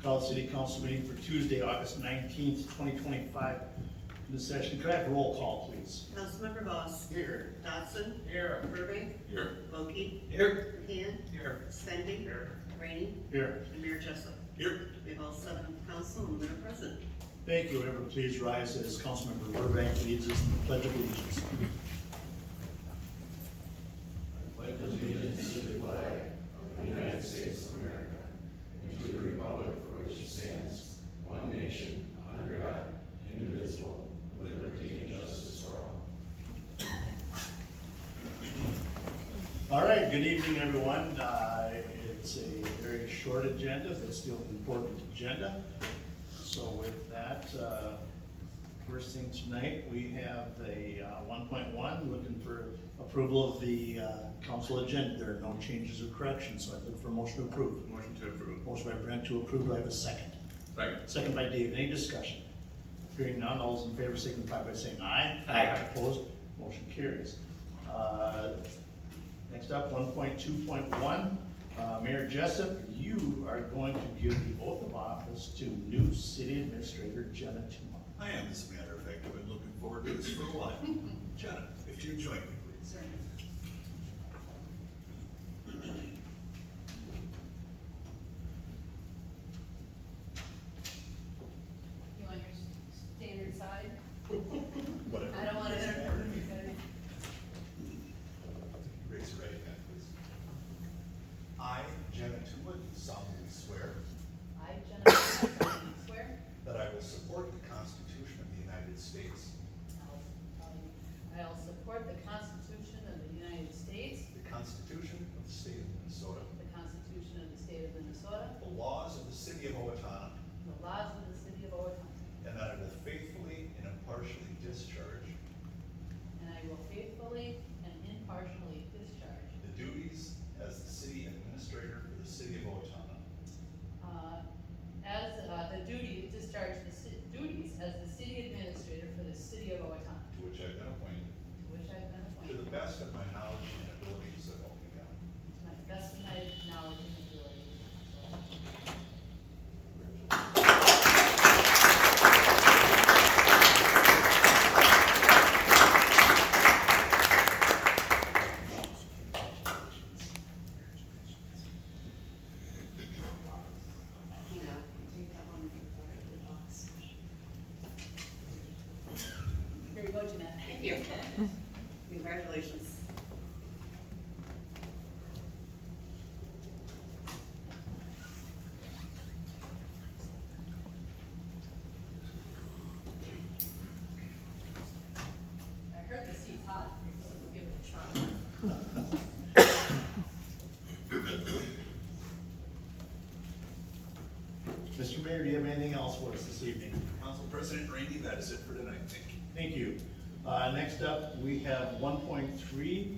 Call the City Council meeting for Tuesday, August 19th, 2025. In this session, could I have roll call, please? Councilmember Voss. Here. Dodson. Here. Burbank. Here. Wilkie. Here. McCann. Here. Spendy. Here. Rainey. Here. And Mayor Jessup. Here. We have all seven of council and they're present. Thank you. Everyone, please rise as Councilmember Burbank leads us in the Pledge of Allegiance. I pledge allegiance to the flag of the United States of America and to the republic for which it stands, one nation, under God, indivisible, with liberty and justice for all. All right, good evening, everyone. It's a very short agenda, but still an important agenda. So with that, first thing tonight, we have a 1.1, looking for approval of the council agenda. There are no changes or corrections, so I look for a motion to approve. Motion to approve. Motion by Brent to approve. Do I have a second? Second. Second by Dave. Any discussion? Hearing none, all those in favor signify by saying aye. Aye. Opposed? Motion carries. Next up, 1.2.1. Mayor Jessup, you are going to give the oath of office to new City Administrator Jenna Tuma. I am, as a matter of fact. I've been looking forward to this for a while. Jenna, if you join me, please. You want your standard side? Whatever. I don't want to interrupt you. Raise your right hand, please. I, Jenna Tuma, do solemnly swear I, Jenna Tuma, swear that I will support the Constitution of the United States, I'll support the Constitution of the United States, the Constitution of the State of Minnesota, the Constitution of the State of Minnesota, the laws of the City of Owatonna, and the laws of the City of Owatonna, and that I will faithfully and impartially discharge and I will faithfully and impartially discharge the duties as the City Administrator for the City of Owatonna, duties as the City Administrator for the City of Owatonna, to which I've been appointed, to which I've been to appointed, the best of my knowledge and ability, so help me God. to my best of my knowledge and ability. You know, take that one for the box. Here you go, Jeanette. Thank you. Congratulations. I heard the seat's hot, so we'll give it a try. Mr. Mayor, do you have anything else for us this evening? Council President Rainey, that is it for tonight. Thank you. Thank you. Next up, we have 1.3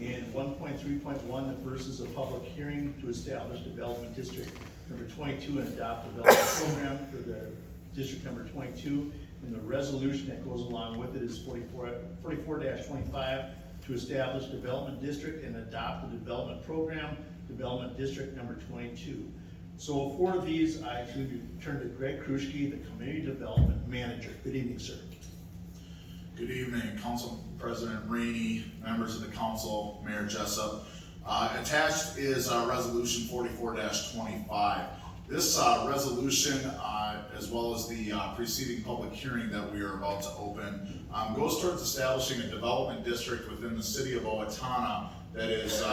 and 1.3.1. The first is a public hearing to establish Development District number 22 and adopt development program for the District number 22. And the resolution that goes along with it is 44-25 to establish Development District and adopt the development program, Development District number 22. So for these, I actually turn to Greg Kruschke, the Community Development Manager. Good evening, sir. Good evening, Council President Rainey, members of the council, Mayor Jessup. Attached is Resolution 44-25. This resolution, as well as the preceding public hearing that we are about to open, goes towards establishing a development district within the City of Owatonna that is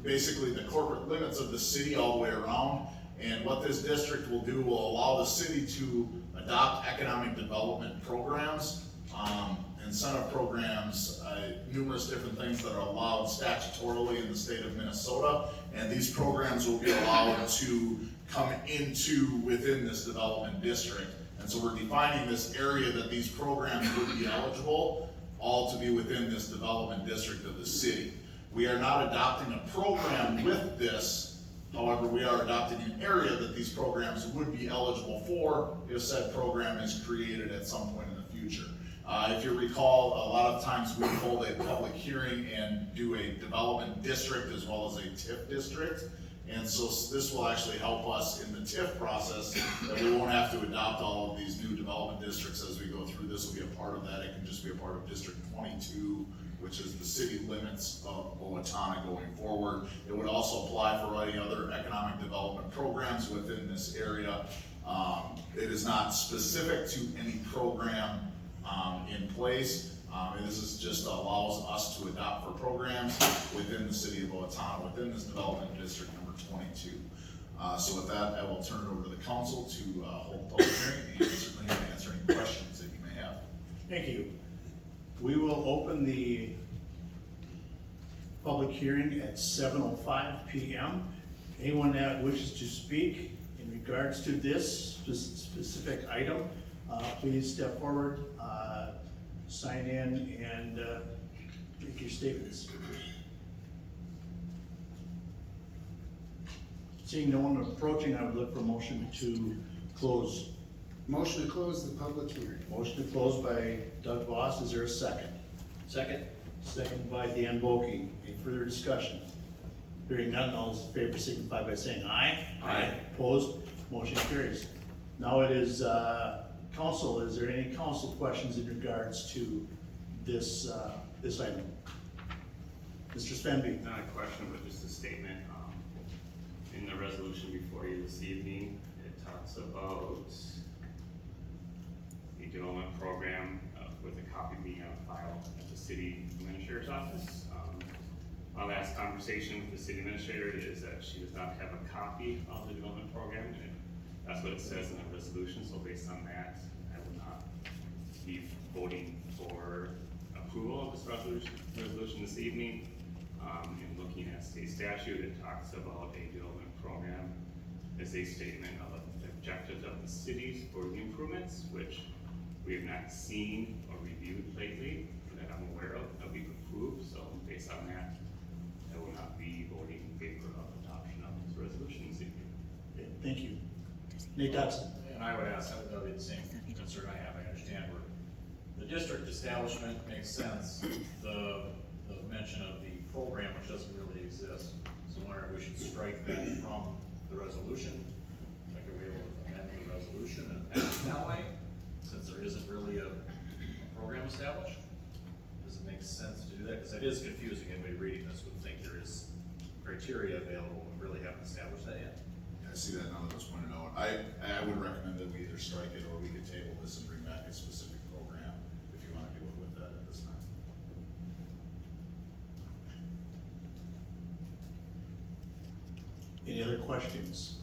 basically the corporate limits of the city all the way around. And what this district will do will allow the city to adopt economic development programs, incentive programs, numerous different things that are allowed statutorily in the state of Minnesota. And these programs will be allowed to come into within this development district. And so we're defining this area that these programs would be eligible, all to be within this development district of the city. We are not adopting a program with this. However, we are adopting an area that these programs would be eligible for if said program is created at some point in the future. If you recall, a lot of times we hold a public hearing and do a development district as well as a TIF district. And so this will actually help us in the TIF process, that we won't have to adopt all of these new development districts as we go through. This will be a part of that. It can just be a part of District 22, which is the city limits of Owatonna going forward. It would also apply for any other economic development programs within this area. It is not specific to any program in place. And this is just allows us to adopt for programs within the city of Owatonna, within this development district number 22. So with that, I will turn it over to the council to hold public hearing and certainly answer any questions that you may have. Thank you. We will open the public hearing at 7:05 p.m. Anyone that wishes to speak in regards to this specific item, please step forward, sign in, and make your statements. Seeing no one approaching, I would look for a motion to close. Motion to close the public hearing. Motion to close by Doug Voss. Is there a second? Second. Second by Dan Volkey. Any further discussion? Hearing none, all those in favor signify by saying aye. Aye. Opposed? Motion carries. Now it is, council, is there any council questions in regards to this, this item? Mr. Svenby? Not a question, but just a statement. In the resolution before you this evening, it talks about the development program with a copy being on file at the city administrator's office. My last conversation with the city administrator is that she does not have a copy of the development program, and that's what it says in the resolution. So based on that, I will not be voting for approval of this resolution this evening. In looking at state statute, it talks about a development program as a statement of the objectives of the cities for the improvements, which we have not seen or reviewed lately that I'm aware of that we've approved. So based on that, I will not be voting in favor of adoption of this resolution this evening. Okay, thank you. Nate Dodson? And I would ask, that would be the same concern I have. I understand where the district establishment makes sense. The mention of the program, which doesn't really exist. So I wonder if we should strike that from the resolution. Like, are we able to amend the resolution and pass it that way? Since there isn't really a program established? Does it make sense to do that? Because it is confusing. Anybody reading this would think there is criteria available, we really haven't established that yet. I see that now that it's pointed out. I would recommend that we either strike it or we could table this and bring back a specific program if you want to do it with that at this time. Any other questions?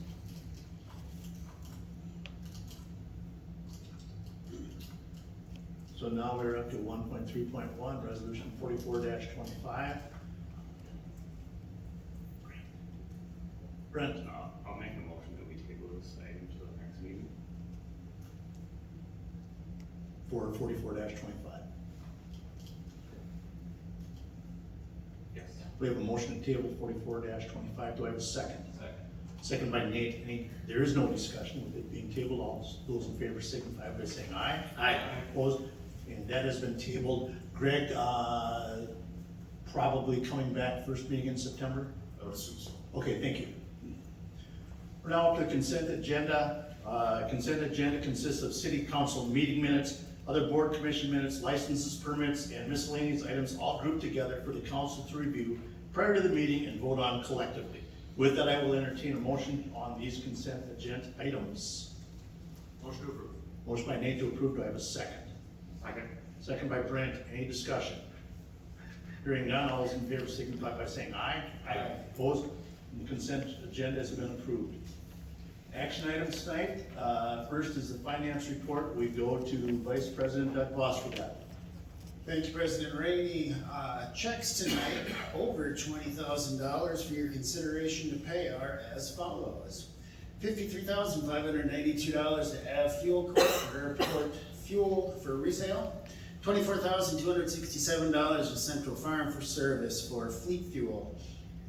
So now we're up to 1.3.1, resolution 44-25. Brent? I'll make a motion that we table this item to the next meeting. For 44-25. Yes. We have a motion to table 44-25. Do I have a second? Second. Second by Nate. There is no discussion with it being tabled. All those in favor signify by saying aye. Aye. Opposed? And that has been tabled. Greg, probably coming back first meeting in September? I would assume so. Okay, thank you. We're now up to consent agenda. Consent agenda consists of city council meeting minutes, other board commission minutes, licenses, permits, and miscellaneous items all grouped together for the council to review prior to the meeting and vote on collectively. With that, I will entertain a motion on these consent agenda items. Motion to approve. Motion by Nate to approve. Do I have a second? Second. Second by Brent. Any discussion? Hearing none, all those in favor signify by saying aye. Aye. Opposed? The consent agenda has been approved. Action items tonight, first is the finance report. We go to Vice President Doug Voss for that. Thanks, President Rainey. Checks tonight over $20,000 for your consideration to pay are as follows. $53,592 to Ave Fuel Corp. for airport fuel for resale. $24,267 to Central Farm for service for fleet fuel.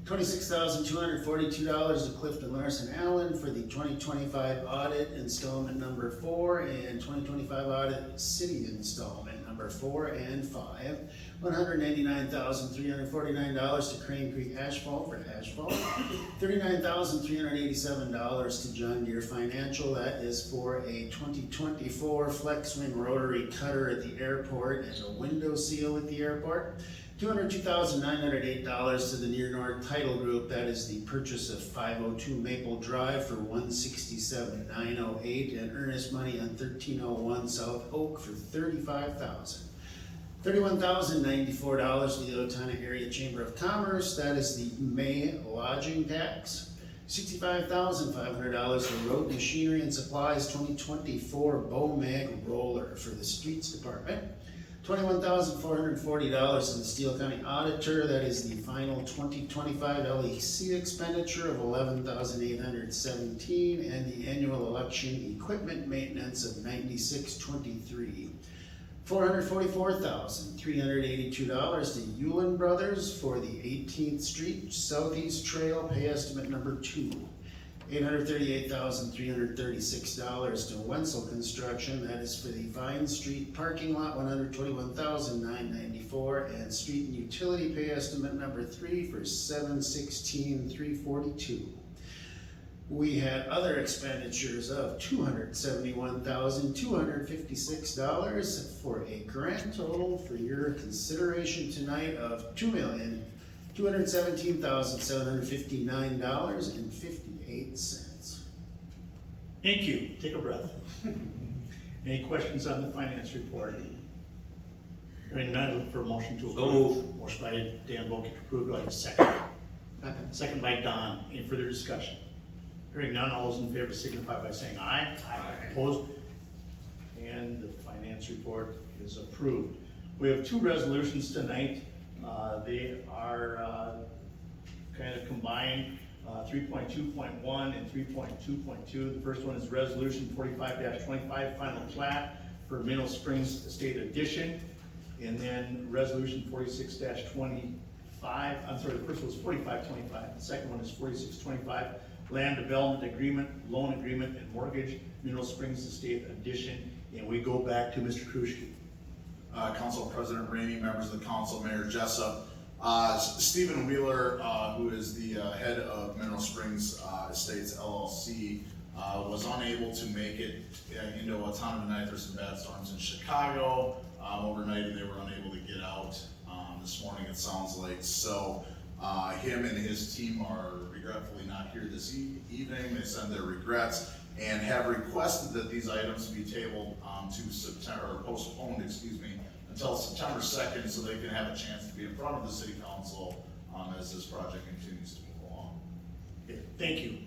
$26,242 to Clifton Larson Allen for the 2025 audit installment number 4 and 2025 audit city installment number 4 and 5. $199,349 to Crane Creek Asphalt for asphalt, $39,387 to John Deere Financial, that is for a 2024 flex wing rotary cutter at the airport and a window seal at the airport, $202,908 to the Near North Title Group, that is the purchase of 502 Maple Drive for $167,908, and earnest money on 1301 South Oak for $35,000. $31,094 to the Owatonna Area Chamber of Commerce, that is the May lodging tax. $65,500 for road machinery and supplies 2024 BOMAG roller for the streets department. $21,440 to the Steele County Auditor, that is the final 2025 LEC expenditure of $11,817, and the annual election equipment maintenance of $9623. $444,382 to Yulin Brothers for the 18th Street Southeast Trail, pay estimate number 2. $838,336 to Wenzel Construction, that is for the Vine Street parking lot, $121,994, and street and utility pay estimate number 3 for $716,342. We had other expenditures of $271,256 for a grand total for your consideration tonight of $2,217,759.58. Thank you. Take a breath. Any questions on the finance report? Hearing none, look for a motion to approve. Motion by Dan Volk to approve. Do I have a second? Second by Don. Any further discussion? Hearing none, all those in favor signify by saying aye. Aye. Opposed? And the finance report is approved. We have two resolutions tonight. They are kind of combined, 3.2.1 and 3.2.2. The first one is Resolution 45-25, final plat for Mineral Springs Estate Addition. And then Resolution 46-25, I'm sorry, the first one was 45-25. The second one is 46-25. Land Development Agreement, Loan Agreement, and Mortgage, Mineral Springs Estate Addition, and we go back to Mr. Kruschke. Council President Rainey, members of the council, Mayor Jessup. Stephen Wheeler, who is the head of Mineral Springs Estates LLC, was unable to make it into Owatonna tonight. There's some bad storms in Chicago overnight, and they were unable to get out this morning, it sounds like. So him and his team are regretfully not here this evening. They send their regrets and have requested that these items be tabled to September, or postponed, excuse me, until September 2nd, so they can have a chance to be in front of the city council as this project continues to move along. Okay, thank you.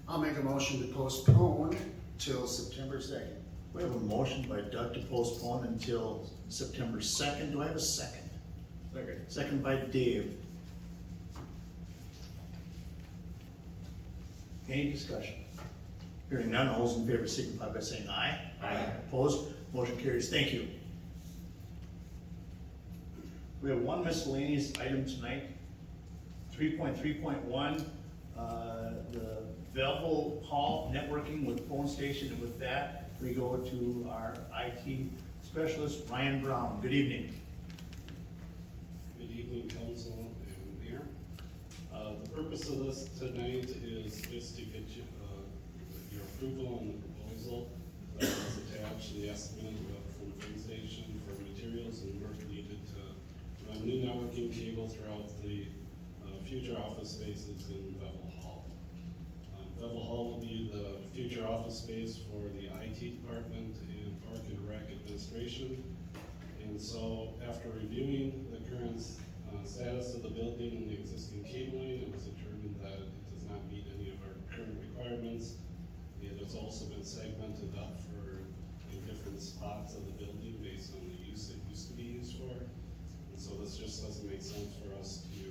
I'll make a motion to postpone till September 2nd. We have a motion by Doug to postpone until September 2nd. Do I have a second? Second. Second by Dave. Any discussion? Hearing none, all those in favor signify by saying aye. Aye. Opposed? Motion carries. Thank you. We have one miscellaneous item tonight. 3.3.1, the Bevel Hall networking with phone station, and with that, we go to our IT specialist, Ryan Brown. Good evening. Good evening, council and mayor. The purpose of this tonight is just to get you, your approval on the proposal that was attached to the estimate from phone station for materials and work needed to run new networking cable throughout the future office spaces in Bevel Hall. Bevel Hall will be the future office space for the IT department and Park and Rec administration. And so after reviewing the current status of the building and the existing cabling, it was determined that it does not meet any of our current requirements. It has also been segmented up in different spots of the building based on the use it used to be used for. And so this just doesn't make sense for us to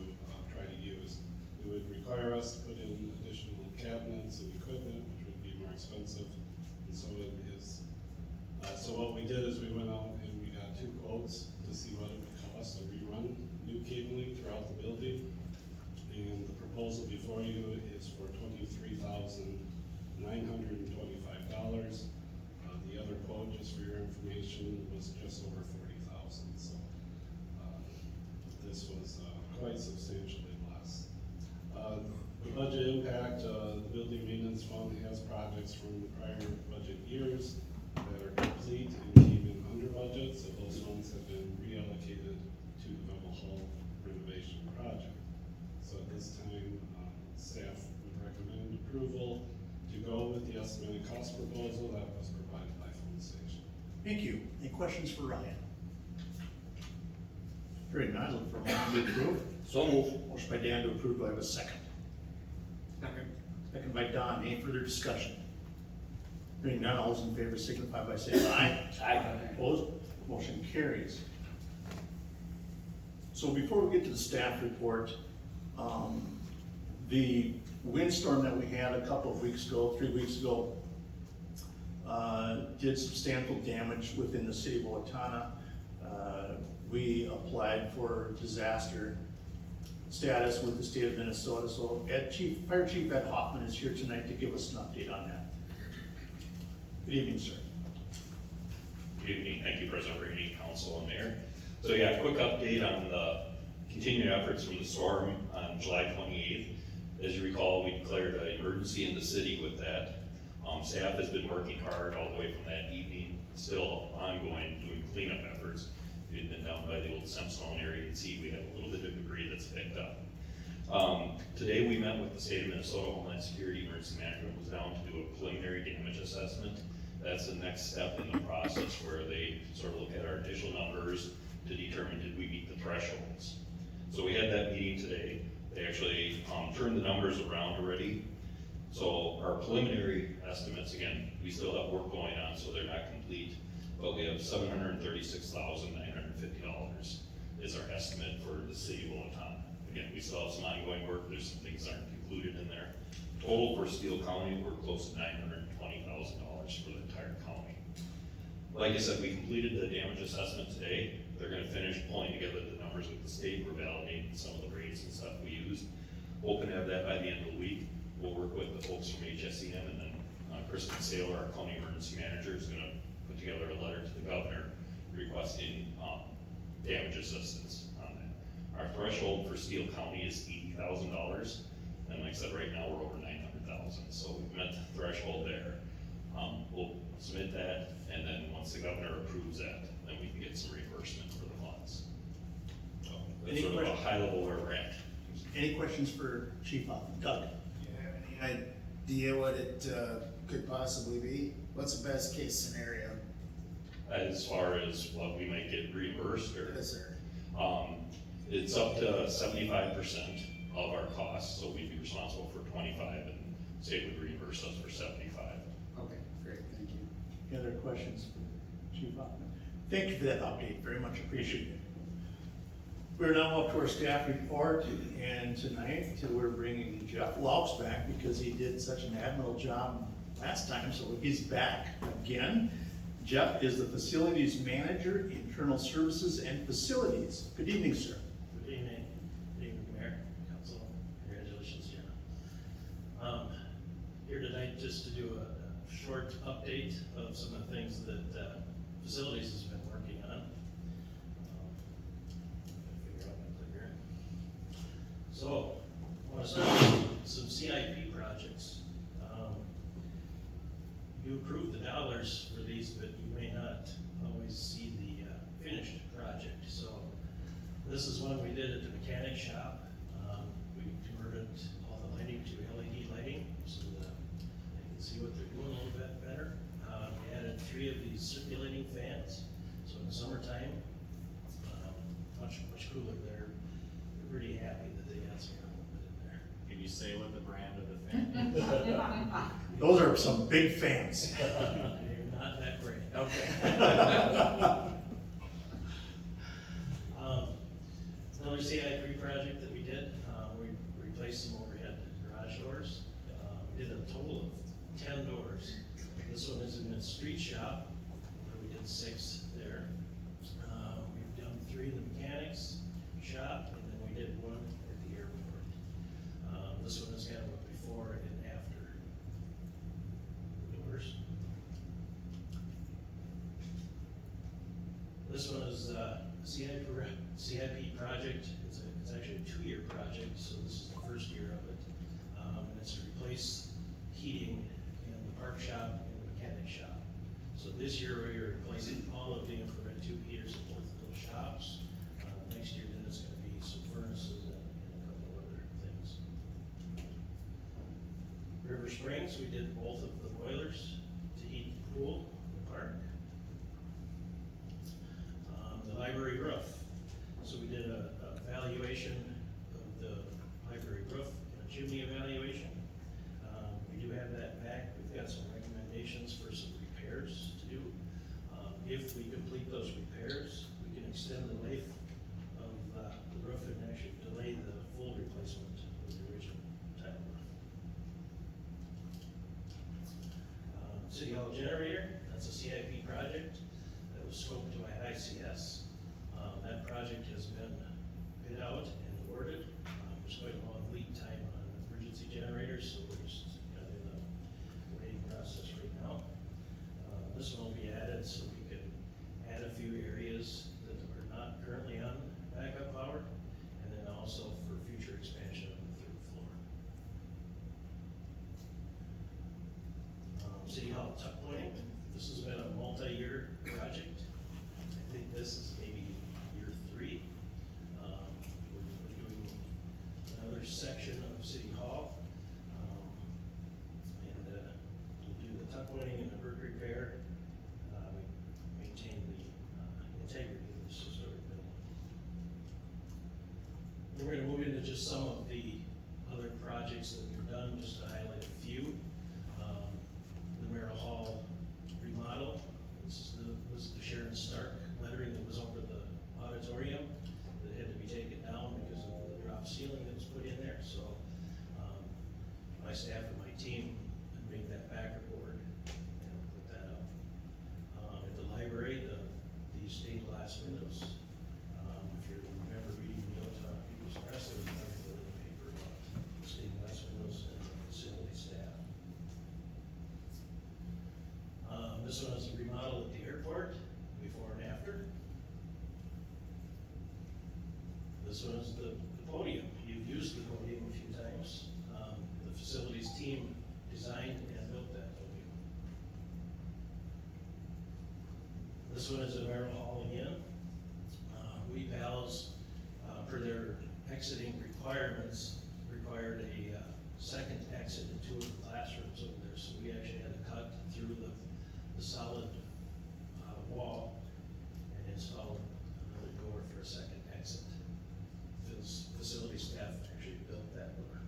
try to use. It would require us to put in additional cabinets and equipment, which would be more expensive, and so it is. So what we did is we went out and we got 2 quotes to see what it would cost to rerun new cabling throughout the building. And the proposal before you is for $23,925. The other quote, just for your information, was just over $40,000. So this was quite substantially less. The budget impact, the building maintenance fund has projects from the prior budget years that are complete and came in under budget, so those funds have been reallocated to the Bevel Hall renovation project. So at this time, staff would recommend approval to go with the estimated cost proposal that was provided by Phone Station. Thank you. Any questions for Ryan? Hearing none, look for a motion to approve. So move. Motion by Dan to approve, do I have a second? Second. Second by Don, any further discussion? Hearing none, all those in favor signify by saying aye. Aye. Opposed? Motion carries. So before we get to the staff report, the windstorm that we had a couple of weeks ago, 3 weeks ago, did substantial damage within the city of Owatonna. We applied for disaster status with the state of Minnesota, so Fire Chief Ed Hoffman is here tonight to give us an update on that. Good evening, sir. Good evening, thank you, President Rainey, Council, and Mayor. So yeah, quick update on the continued efforts from the storm on July 28th. As you recall, we declared an emergency in the city with that. Staff has been working hard all the way from that evening, still ongoing, doing cleanup efforts. If you've been down by the old Semstone area, you can see we have a little bit of debris that's picked up. Today we met with the state of Minnesota Homeland Security Emergency Management, was down to do a preliminary damage assessment. That's the next step in the process where they sort of look at our initial numbers to determine did we meet the thresholds. So we had that meeting today. They actually turned the numbers around already. So our preliminary estimates, again, we still have work going on, so they're not complete, but we have $736,950 is our estimate for the city of Owatonna. Again, we still have some ongoing work. There's some things that aren't included in there. Total for Steele County, we're close to $920,000 for the entire county. Like I said, we completed the damage assessment today. They're gonna finish pulling together the numbers with the state. We're validating some of the rates and stuff we used. Hoping to have that by the end of the week. We'll work with the folks from HSEM, and then Kristen Saylor, our county emergency manager, is gonna put together a letter to the governor requesting damage assistance on that. Our threshold for Steele County is $80,000, and like I said, right now we're over 900,000, so we've met the threshold there. We'll submit that, and then once the governor approves that, then we can get some reimbursement for the funds. So that's Any sort of a questions? high level where we're at. Any questions for Chief Hoffman? Doug? Do you have any idea what it could possibly be? What's the best case scenario? As far as what we might get reimbursed, or Yes, sir. it's up to 75% of our costs, so we'd be responsible for 25, and state would reimburse us for 75. Okay, great, thank you. Any other questions for Chief Hoffman? Thank you for that update, very much appreciated. We're now up to our staff report, and tonight we're bringing Jeff Laux back because he did such an admirable job last time, so he's back again. Jeff is the Facilities Manager, Internal Services and Facilities. Good evening, sir. Good evening. Good evening, Mayor, Council. Congratulations, Jenna. Here tonight just to do a short update of some of the things that Facilities has been working on. Figure out my clicker. So, I want to start with some CIP projects. You approved the dollars for these, but you may not always see the finished project. So this is one we did at the mechanic shop. We converted all the lighting to LED lighting so that they can see what they're doing a little bit better. We added 3 of these circulating fans. So in the summertime, much cooler there. We're pretty happy that they got some a little bit in there. Can you say what the brand of the fan is? Those are some big fans. They're not that great. Okay. Another CIP project that we did, we replaced some overhead garage doors. We did a total of 10 doors. This one is in the street shop, where we did 6 there. We've done 3 in the mechanics shop, and then we did 1 at the airport. This one is kind of a before and after doors. This one is CIP CIP project, it's actually a 2-year project, so this is the first year of it. And it's to replace heating in the park shop and the mechanic shop. So this year, we're replacing all of the infrared tube heaters in both of those shops. Next year, then it's gonna be some furnaces and a couple of other things. River Springs, we did both of the boilers to heat the pool in the park. The library roof, so we did a evaluation of the library roof and a chimney evaluation. We do have that back, we've got some recommendations for some repairs to do. If we complete those repairs, we can extend the life of the roof and actually delay the full replacement of the original tile roof. City Hall generator, that's a CIP project that was scoped by ICS. That project has been bid out and awarded. There's quite a long lead time on emergency generators, so we're just kind of in the waiting process right now. This one will be added so we can add a few areas that are not currently on backup power, and then also for future expansion of the 3rd floor. City Hall tuck pointing, this has been a multi-year project. I think this is maybe year 3. We're doing another section of City Hall. And we'll do the tuck pointing and the brick repair. We maintain the integrity of this historic building. Then we're gonna move into just some of the other projects that we've done, just to highlight a few. The Merrill Hall remodel, this is the Sharon Stark lettering that was over the auditorium that had to be taken down because of the drop ceiling that was put in there, so, my staff and my team made that back aboard and put that up. At the library, the stained glass windows, if you remember reading the Owatonna People's Press, there was an article in the paper about stained glass windows and facility staff. This one is a remodel at the airport, before and after. This one is the podium. You've used the podium a few times. The facilities team designed and built that podium. This one is at Merrill Hall again. We pals, per their exiting requirements, required a second exit in 2 of the classrooms over there, so we actually had to cut through the solid wall and install another door for a second exit. Facility staff actually built that door.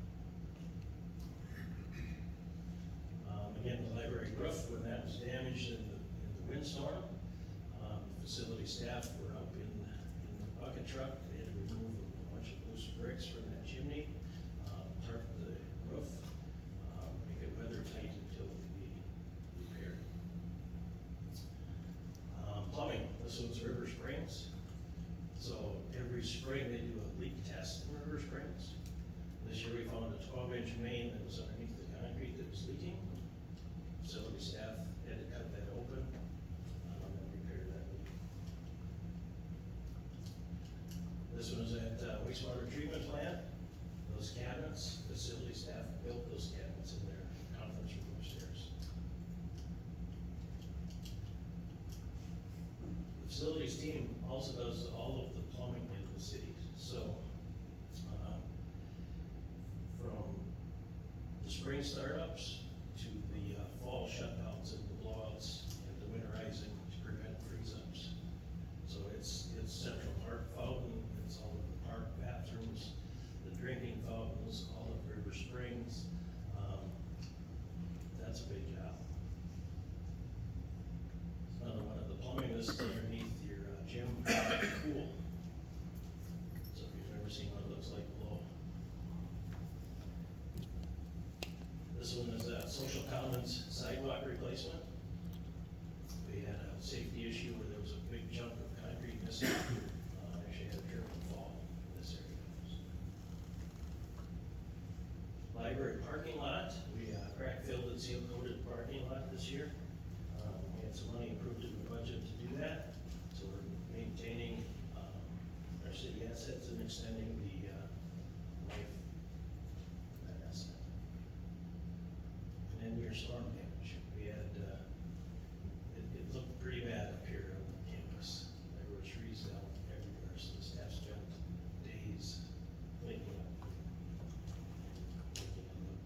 Again, the library roof, when that was damaged in the windstorm, facility staff were up in the bucket truck. They had to remove a bunch of loose bricks from that chimney, tarp the roof, make it weather tight until it could be repaired. Plumbing, this one's River Springs. So every spring they do a leak test in River Springs. This year we found a 12-inch main that was underneath the concrete that was leaking. Facility staff had to cut that open and repair that leak. This one is at wastewater treatment plant. Those cabinets, facility staff built those cabinets in their conference room upstairs. The facilities team also does all of the plumbing in the city. So, from the spring startups to the fall shutdowns and the blowouts and the winterizing to prevent freeze-ups. So it's Central Park fountain, it's all of the park bathrooms, the drinking fountains, all of River Springs. That's a big job. Another one of the plumbing is underneath your gym pool. So if you've never seen what it looks like below. This one is a social commons sidewalk replacement. We had a safety issue where there was a big chunk of concrete missing. Actually had a trip and fall in this area. Library parking lot, we crack filled and seal coated parking lot this year. We had some money approved in the budget to do that, so we're maintaining, our city assets and extending the, life of that asset. And then your storm damage, we had, it looked pretty bad up here on the campus. There were trees down everywhere, so the staff spent days cleaning up. Making it look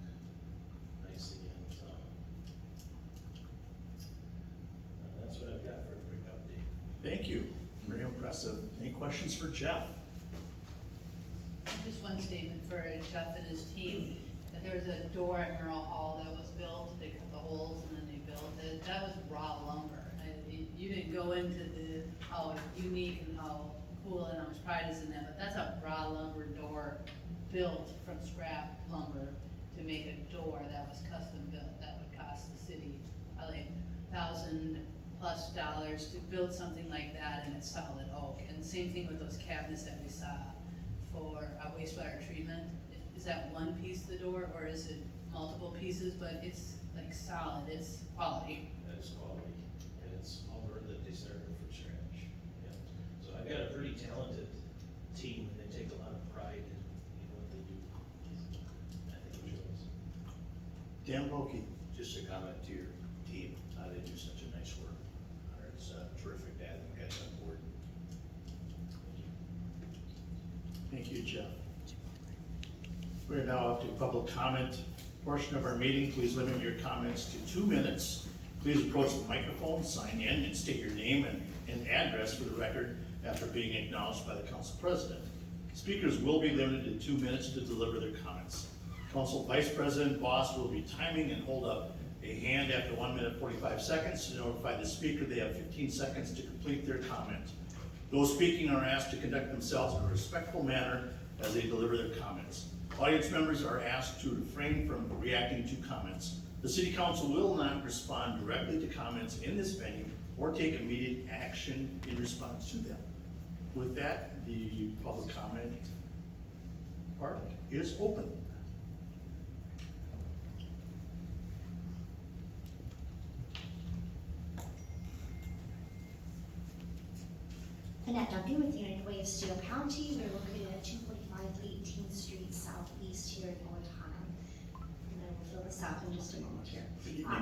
nice again, so. That's what I've got for a quick update. Thank you, very impressive. Any questions for Jeff? Just one statement for Jeff and his team, that there was a door at Merle Hall that was built, they cut the holes and then they built it, that was raw lumber. You didn't go into how unique and how cool and how much pride is in that, but that's a raw lumber door built from scrap lumber to make a door that was custom built. That would cost the city, like $1,000+ to build something like that, and it's solid oak. And same thing with those cabinets that we saw for wastewater treatment. Is that one piece of the door, or is it multiple pieces? But it's like solid, it's quality. That is quality, and it's lumber that they started from scratch. Yeah. So I've got a pretty talented team, and they take a lot of pride in what they do. I think it shows. Dan Bulkey. Just a comment to your team, they do such a nice work. It's terrific to have them guys on board. Thank you, Jeff. We're now up to public comment portion of our meeting. Please limit your comments to 2 minutes. Please approach the microphone, sign in, and state your name and address for the record after being acknowledged by the council president. Speakers will be limited to 2 minutes to deliver their comments. Council Vice President Boss will be timing and hold up a hand after 1 minute 45 seconds to notify the speaker they have 15 seconds to complete their comment. Those speaking are asked to conduct themselves in a respectful manner as they deliver their comments. Audience members are asked to refrain from reacting to comments. The City Council will not respond directly to comments in this venue or take immediate action in response to them. With that, the public comment part is open. Annette Duncan with the United Way of City County. We're located at 245 18th Street Southeast here in Owatonna. And I will fill this out in just a moment here.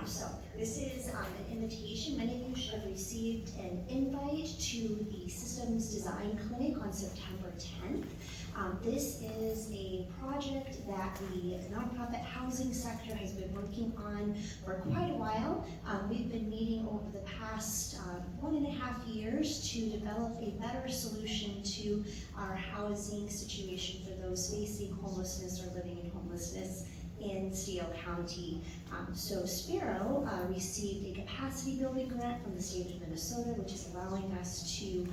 So this is an invitation. Many of you should have received an invite to the Systems Design Clinic on September 10th. This is a project that the nonprofit housing sector has been working on for quite a while. We've been meeting over the past 1.5 years to develop a better solution to our housing situation for those facing homelessness or living in homelessness in City of County. So Sparrow received a capacity building grant from the state of Minnesota, which is allowing us to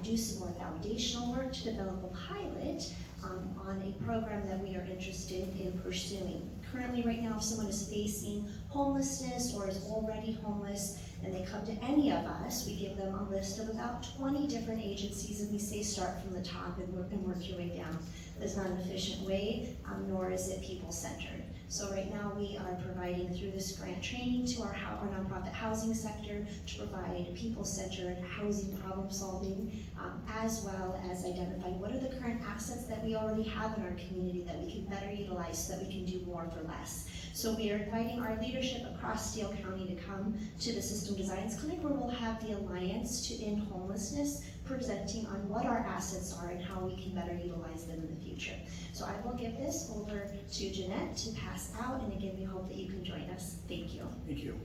do some more foundational work to develop a pilot on a program that we are interested in pursuing. Currently, right now, if someone is facing homelessness or is already homeless and they come to any of us, we give them a list of about 20 different agencies and we say start from the top and work your way down. That's not an efficient way, nor is it people-centered. So right now we are providing through this grant training to our nonprofit housing sector to provide people-centered housing problem solving, as well as identifying what are the current assets that we already have in our community that we can better utilize so that we can do more for less. So we are inviting our leadership across Steele County to come to the System Designs Clinic where we'll have the Alliance to End Homelessness presenting on what our assets are and how we can better utilize them in the future. So I will give this over to Jeanette to pass out, and again, we hope that you can join us. Thank you. Thank you.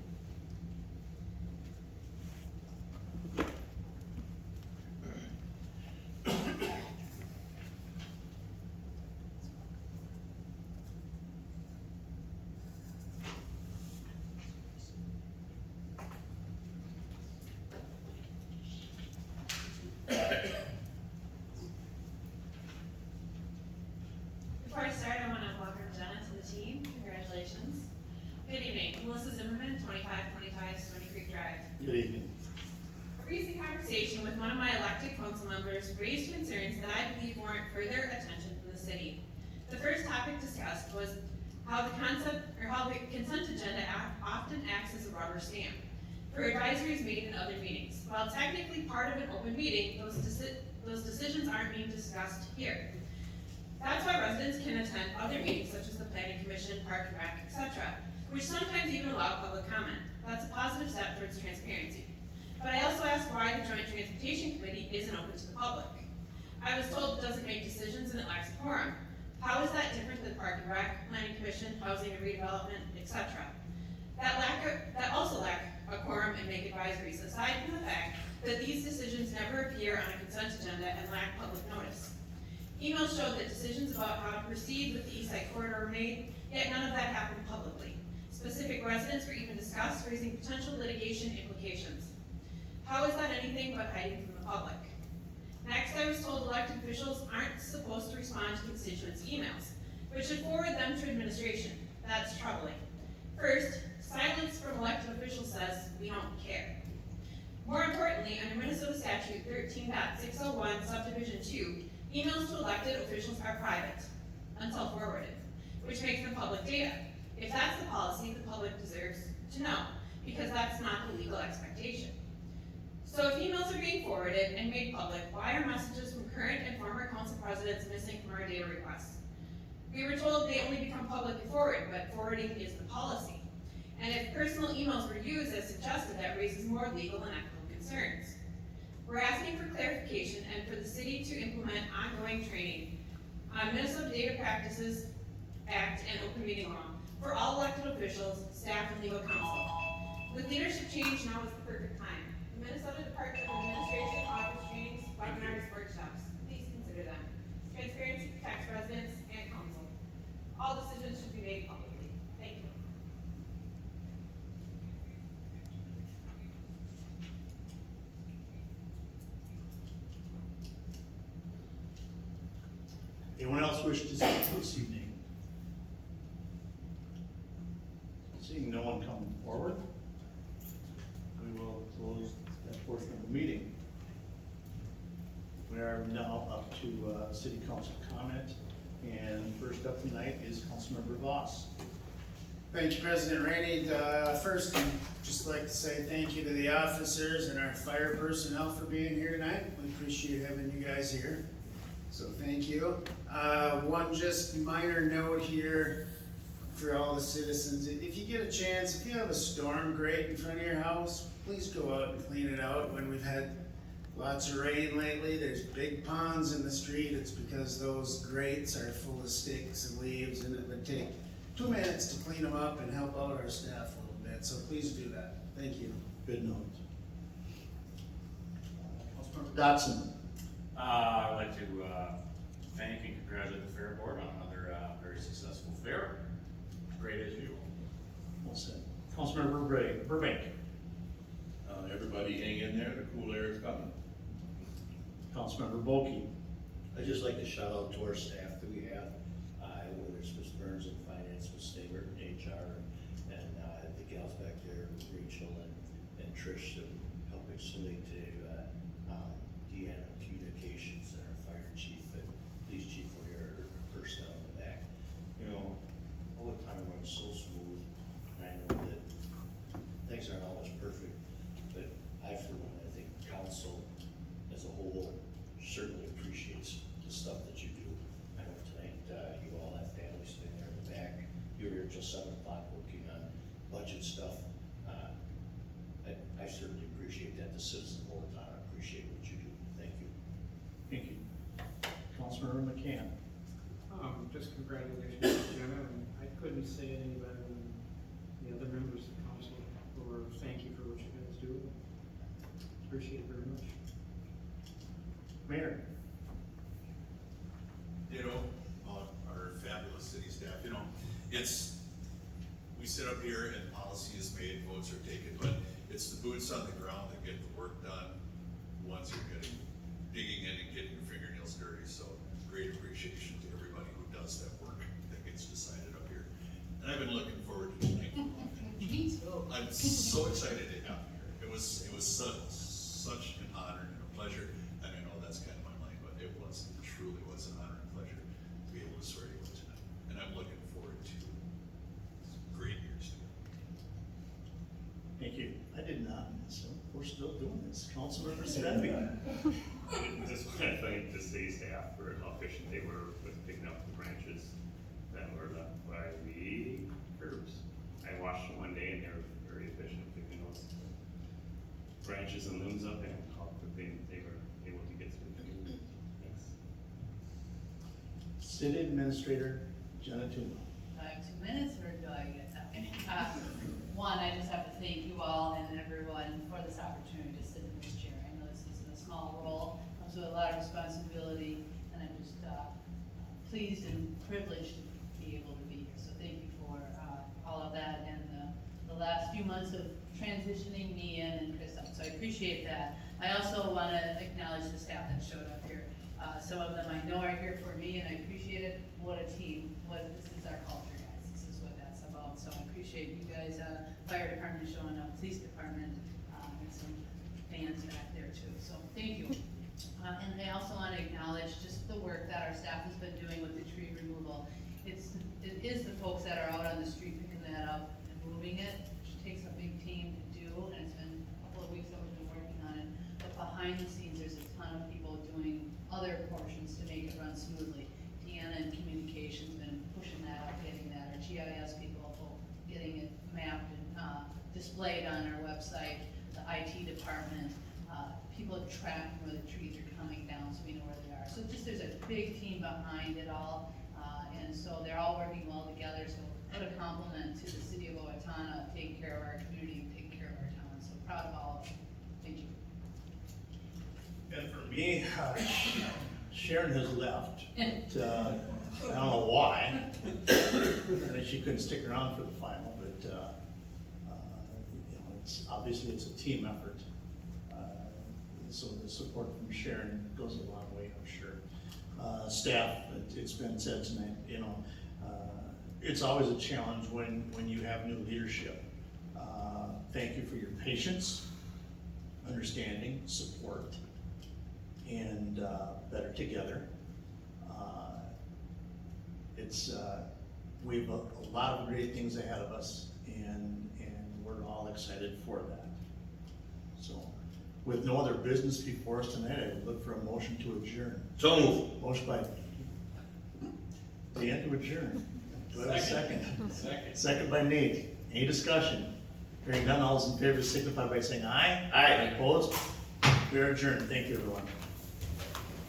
Before I start, I want to welcome Jenna to the team. Congratulations. Good evening. Melissa Zimmerman, 2525 Stony Creek Drive. Good evening. A recent conversation with one of my elected council members raised concerns that I believe warrant further attention from the city. The first topic discussed was how the consent agenda often acts as a rubber stamp for advisories made in other meetings. While technically part of an open meeting, those those decisions aren't being discussed here. That's why residents can attend other meetings such as the Planning Commission, Park and Rec, etc., which sometimes even allow public comment. That's a positive step towards transparency. But I also asked why the Joint Transportation Committee isn't open to the public. I was told it doesn't make decisions and it lacks a quorum. How is that different than Park and Rec, Planning Commission, Housing and Redevelopment, etc.? That also lack a quorum and make advisories, aside from the fact that these decisions never appear on a consent agenda and lack public notice. Emails showed that decisions about how to proceed with the East Side Corridor were made, yet none of that happened publicly. Specific residents were even discussed, raising potential litigation implications. How is that anything but hiding from the public? Next, I was told elected officials aren't supposed to respond to constituents' emails, but should forward them to administration. That's troubling. First, silence from elected officials says, we don't care. More importantly, under Minnesota Statute 13.601 Subdivision 2, emails to elected officials are private, until forwarded, which makes them public data. If that's the policy, the public deserves to know, because that's not the legal expectation. So if emails are being forwarded and made public, why are messages from current and former council presidents missing from our data requests? We were told they only become public if forwarded, but forwarding is the policy. And if personal emails were used as suggested, that raises more legal and ethical concerns. We're asking for clarification and for the city to implement ongoing training on Minnesota Data Practices Act and open meeting law for all elected officials, staff, and legal counsel. With leadership change, now is the perfect time. The Minnesota Department of Administration offers trainings, webinars, workshops. Please consider them. Transparency protects residents and council. All decisions should be made publicly. Thank you. Anyone else wish to speak this evening? Seeing no one come forward, we will close that portion of the meeting. We are now up to city council comment, and first up tonight is Councilmember Voss. Thank you, President Rainey. First, I'd just like to say thank you to the officers and our fire personnel for being here tonight. We appreciate having you guys here. So thank you. One just minor note here for all the citizens. If you get a chance, if you have a storm grate in front of your house, please go out and clean it out. When we've had lots of rain lately, there's big ponds in the street. It's because those grates are full of sticks and leaves, and it would take 2 minutes to clean them up and help out our staff a little bit. So please do that. Thank you. Good note. Councilmember Dotson. I'd like to thank and congratulate the Fair Board on another very successful fair. Great as usual. Well said. Councilmember Burbank. Everybody hang in there, the cool air is coming. Councilmember Bulkey. I'd just like to shout out to our staff that we have, whether it's Ms. Burns in finance, Ms. Staber in HR, and the gals back there, Rachel and Trish, that help facilitate Deanna communications, and our fire chief and police chief over here, personnel in the back. You know, all the time runs so smooth, and I know that things aren't always perfect, but I, for one, I think council as a whole certainly appreciates the stuff that you do. I know tonight, you all have families sitting there in the back. You were here till 7 o'clock working on budget stuff. I certainly appreciate that. The citizens of Owatonna appreciate what you do. Thank you. Thank you. Councilmember McCann. Just congratulations to Jenna, and I couldn't say it any better than the other members of council, or thank you for what you guys do. Appreciate it very much. Mayor. Our fabulous city staff, we sit up here and policy is made, votes are taken, but it's the boots on the ground that get the work done, the ones who are digging in and getting your fingernails dirty, so great appreciation to everybody who does that work that gets decided up here. And I've been looking forward to tonight. Me too. I'm so excited to have you here. It was such an honor and a pleasure, and I know that's kind of my line, but it truly was an honor and pleasure to be able to swear you in tonight. And I'm looking forward to great years to come. Thank you. I did not miss him. We're still doing this. Councilmember Spivey. Just want to thank the city staff for how efficient they were with picking up the branches that were left by the curbs. I watched them one day and they were very efficient picking those branches and limbs up and how quickly they were able to get through the community. Thanks. City Administrator Jenna Tuma. Do I have 2 minutes or do I get that? One, I just have to thank you all and everyone for this opportunity to sit in this chair. I know this isn't a small role, comes with a lot of responsibility, and I'm just pleased and privileged to be able to be here. So thank you for all of that and the last few months of transitioning me in and Chris up. So I appreciate that. I also want to acknowledge the staff that showed up here. Some of them I know are here for me, and I appreciate it. What a team! This is our culture, guys. This is what that's about. So I appreciate you guys, fire department showing up, police department, and some fans back there too. So thank you. And I also want to acknowledge just the work that our staff has been doing with the tree removal. It is the folks that are out on the street picking that up and moving it, which takes a big team to do, and it's been a couple of weeks that we've been working on it. But behind the scenes, there's a ton of people doing other portions to make it run smoothly. Deanna in communications been pushing that up, getting that. Our GIS people getting it mapped and displayed on our website. The IT department, people tracking where the trees are coming down so we know where they are. So just there's a big team behind it all, and so they're all working well together. So what a compliment to the City of Owatonna, taking care of our community, and taking care of our town. So proud of all of you. Thank you. And for me, Sharon has left, but, I don't know why. And she couldn't stick around for the final, but, you know, obviously it's a team effort. So the support from Sharon goes a long way, I'm sure. Staff, it's been said tonight, you know, it's always a challenge when you have new leadership. Thank you for your patience, understanding, support, and better together. We have a lot of great things ahead of us, and we're all excited for that. So, with no other business before us tonight, I would look for a motion to adjourn. So move. Motion by Dan to adjourn. Do I have a second? Second by Nate. Any discussion? Hearing none, all those in favor signify by saying aye. Aye. Opposed? We are adjourned. Thank you, everyone.